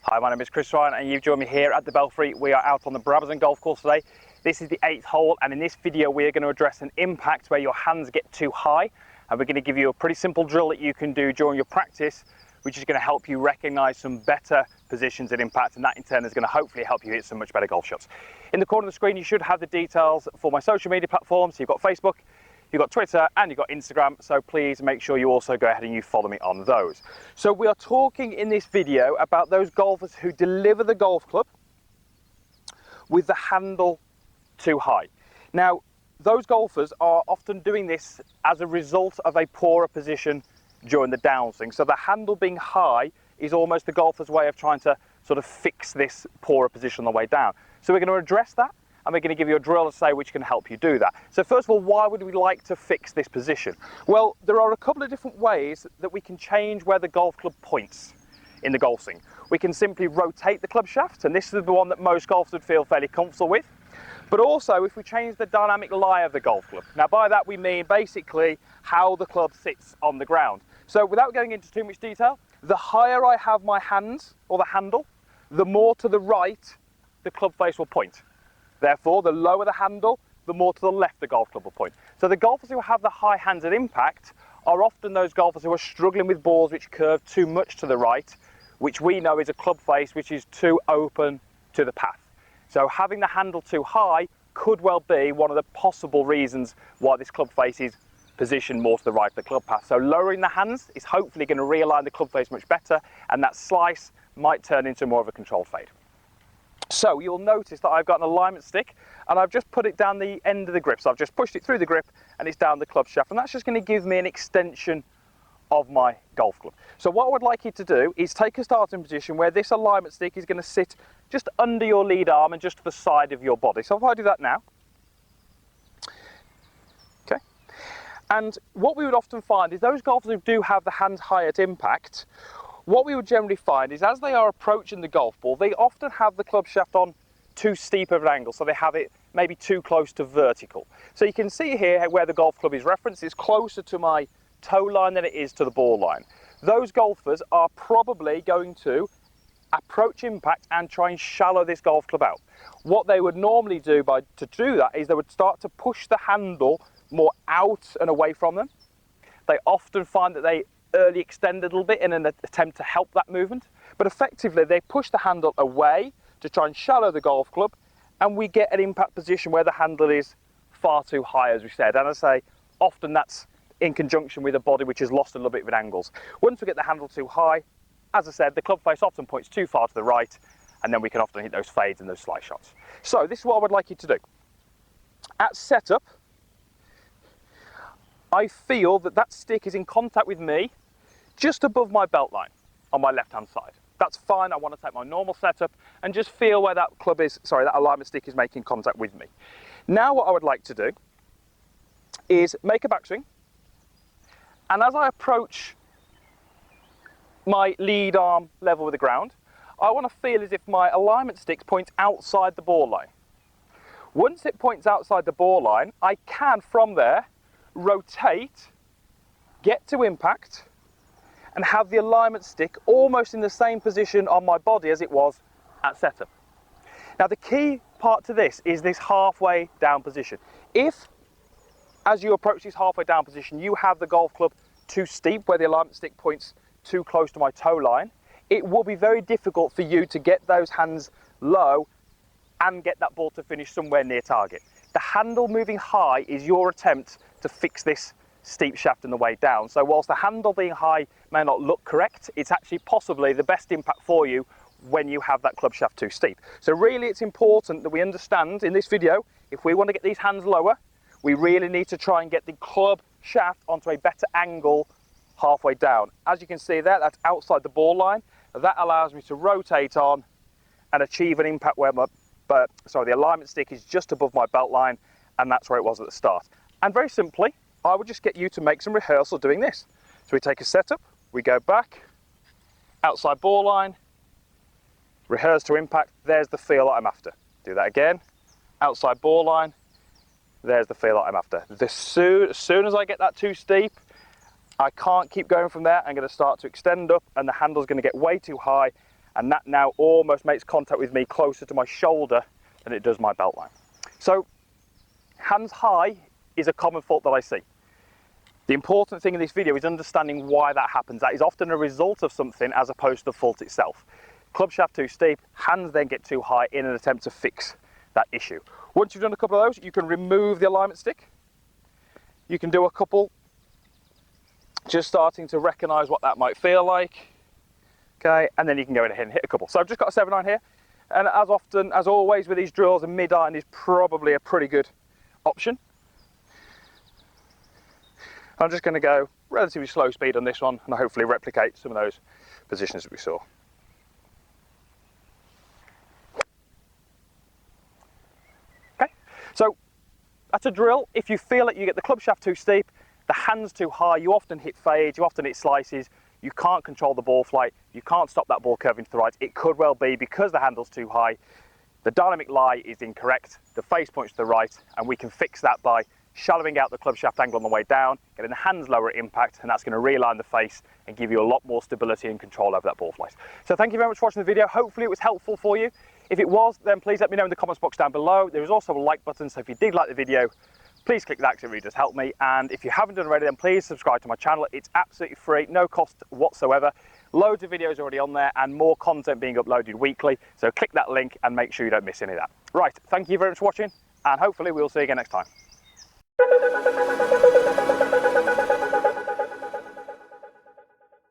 Hi, my name is Chris Ryan and you've joined me here at the Belfry. We are out on the Brabazon golf course today. This is the 8th hole, and in this video we are going to address an impact where your hands get too high, and we're going to give you a pretty simple drill that you can do during your practice, which is going to help you recognize some better positions at impact, and that in turn is going to hopefully help you hit some much better golf shots. In the corner of the screen you should have the details for my social media platforms. You've got Facebook, you've got Twitter, and you've got Instagram, so please make sure you also go ahead and you follow me on those. So we are talking in this video about those golfers who deliver the golf club with the handle too high. Now, those golfers are often doing this as a result of a poorer position during the downswing. So the handle being high is almost the golfer's way of trying to sort of fix this poorer position on the way down. So we're going to address that, and we're going to give you a drill to say which can help you do that. So first of all, why would we like to fix this position? Well, there are a couple of different ways that we can change where the golf club points in the golf swing. We can simply rotate the club shaft, and this is the one that most golfers would feel fairly comfortable with. But also, if we change the dynamic lie of the golf club. Now by that we mean basically how the club sits on the ground. So without going into too much detail, the higher I have my hands, or the handle, the more to the right the club face will point. Therefore, the lower the handle, the more to the left the golf club will point. So the golfers who have the high hands at impact are often those golfers who are struggling with balls which curve too much to the right, which we know is a club face which is too open to the path. So having the handle too high could well be one of the possible reasons why this club face is positioned more to the right of the club path. So lowering the hands is hopefully going to realign the club face much better, and that slice might turn into more of a controlled fade. So you'll notice that I've got an alignment stick, and I've just put it down the end of the grip. So I've just pushed it through the grip and it's down the club shaft, and that's just going to give me an extension of my golf club. So what I would like you to do is take a starting position where this alignment stick is going to sit just under your lead arm and just to the side of your body. So if I do that now, okay, and what we would often find is those golfers who do have the hands high at impact, what we would generally find is as they are approaching the golf ball, they often have the club shaft on too steep of an angle, so they have it maybe too close to vertical. So you can see here where the golf club is referenced, it's closer to my toe line than it is to the ball line. Those golfers are probably going to approach impact and try and shallow this golf club out. What they would normally do to do that is they would start to push the handle more out and away from them. They often find that they early extend a little bit in an attempt to help that movement, but effectively they push the handle away to try and shallow the golf club, and we get an impact position where the handle is far too high, as we said. And I say often that's in conjunction with a body which has lost a little bit of angles. Once we get the handle too high, as I said, the club face often points too far to the right, and then we can often hit those fades and those slice shots. So this is what I would like you to do. At setup, I feel that that stick is in contact with me just above my belt line on my left hand side. That's fine. I want to take my normal setup and just feel where that that alignment stick is making contact with me. Now what I would like to do is make a backswing, and as I approach my lead arm level with the ground, I want to feel as if my alignment stick points outside the ball line. Once it points outside the ball line, I can from there rotate, get to impact, and have the alignment stick almost in the same position on my body as it was at setup. Now the key part to this is this halfway down position. If, as you approach this halfway down position, you have the golf club too steep where the alignment stick points too close to my toe line, it will be very difficult for you to get those hands low and get that ball to finish somewhere near target. The handle moving high is your attempt to fix this steep shaft on the way down. So whilst the handle being high may not look correct, it's actually possibly the best impact for you when you have that club shaft too steep. So really it's important that we understand in this video, if we want to get these hands lower, we really need to try and get the club shaft onto a better angle halfway down. As you can see there, that's outside the ball line. That allows me to rotate on and achieve an impact where the alignment stick is just above my belt line, and that's where it was at the start. And very simply, I would just get you to make some rehearsal doing this. So we take a setup, we go back, outside ball line, rehearse to impact, there's the feel that I'm after. Do that again, outside ball line, there's the feel that I'm after. As soon as I get that too steep, I can't keep going from there. I'm going to start to extend up and the handle's going to get way too high, and that now almost makes contact with me closer to my shoulder than it does my belt line. So hands high is a common fault that I see. The important thing in this video is understanding why that happens. That is often a result of something as opposed to the fault itself. Club shaft too steep, hands then get too high in an attempt to fix that issue. Once you've done a couple of those, you can remove the alignment stick. You can do a couple, just starting to recognize what that might feel like. Okay, and then you can go ahead and hit a couple. So I've just got a 7-iron here, and as always with these drills, a mid-iron is probably a pretty good option. I'm just going to go relatively slow speed on this one and hopefully replicate some of those positions that we saw. Okay, so that's a drill. If you feel that you get the club shaft too steep, the hand's too high, you often hit fades, you often hit slices, you can't control the ball flight, you can't stop that ball curving to the right. It could well be because the handle's too high, the dynamic lie is incorrect, the face points to the right, and we can fix that by shallowing out the club shaft angle on the way down, getting the hands lower at impact, and that's going to realign the face and give you a lot more stability and control over that ball flight. So thank you very much for watching the video. Hopefully it was helpful for you. If it was, then please let me know in the comments box down below. There is also a like button, so if you did like the video, please click that because it really does help me. And if you haven't done already, then please subscribe to my channel. It's absolutely free, no cost whatsoever. Loads of videos already on there and more content being uploaded weekly. So click that link and make sure you don't miss any of that. Right, thank you very much for watching, and hopefully we'll see you again next time.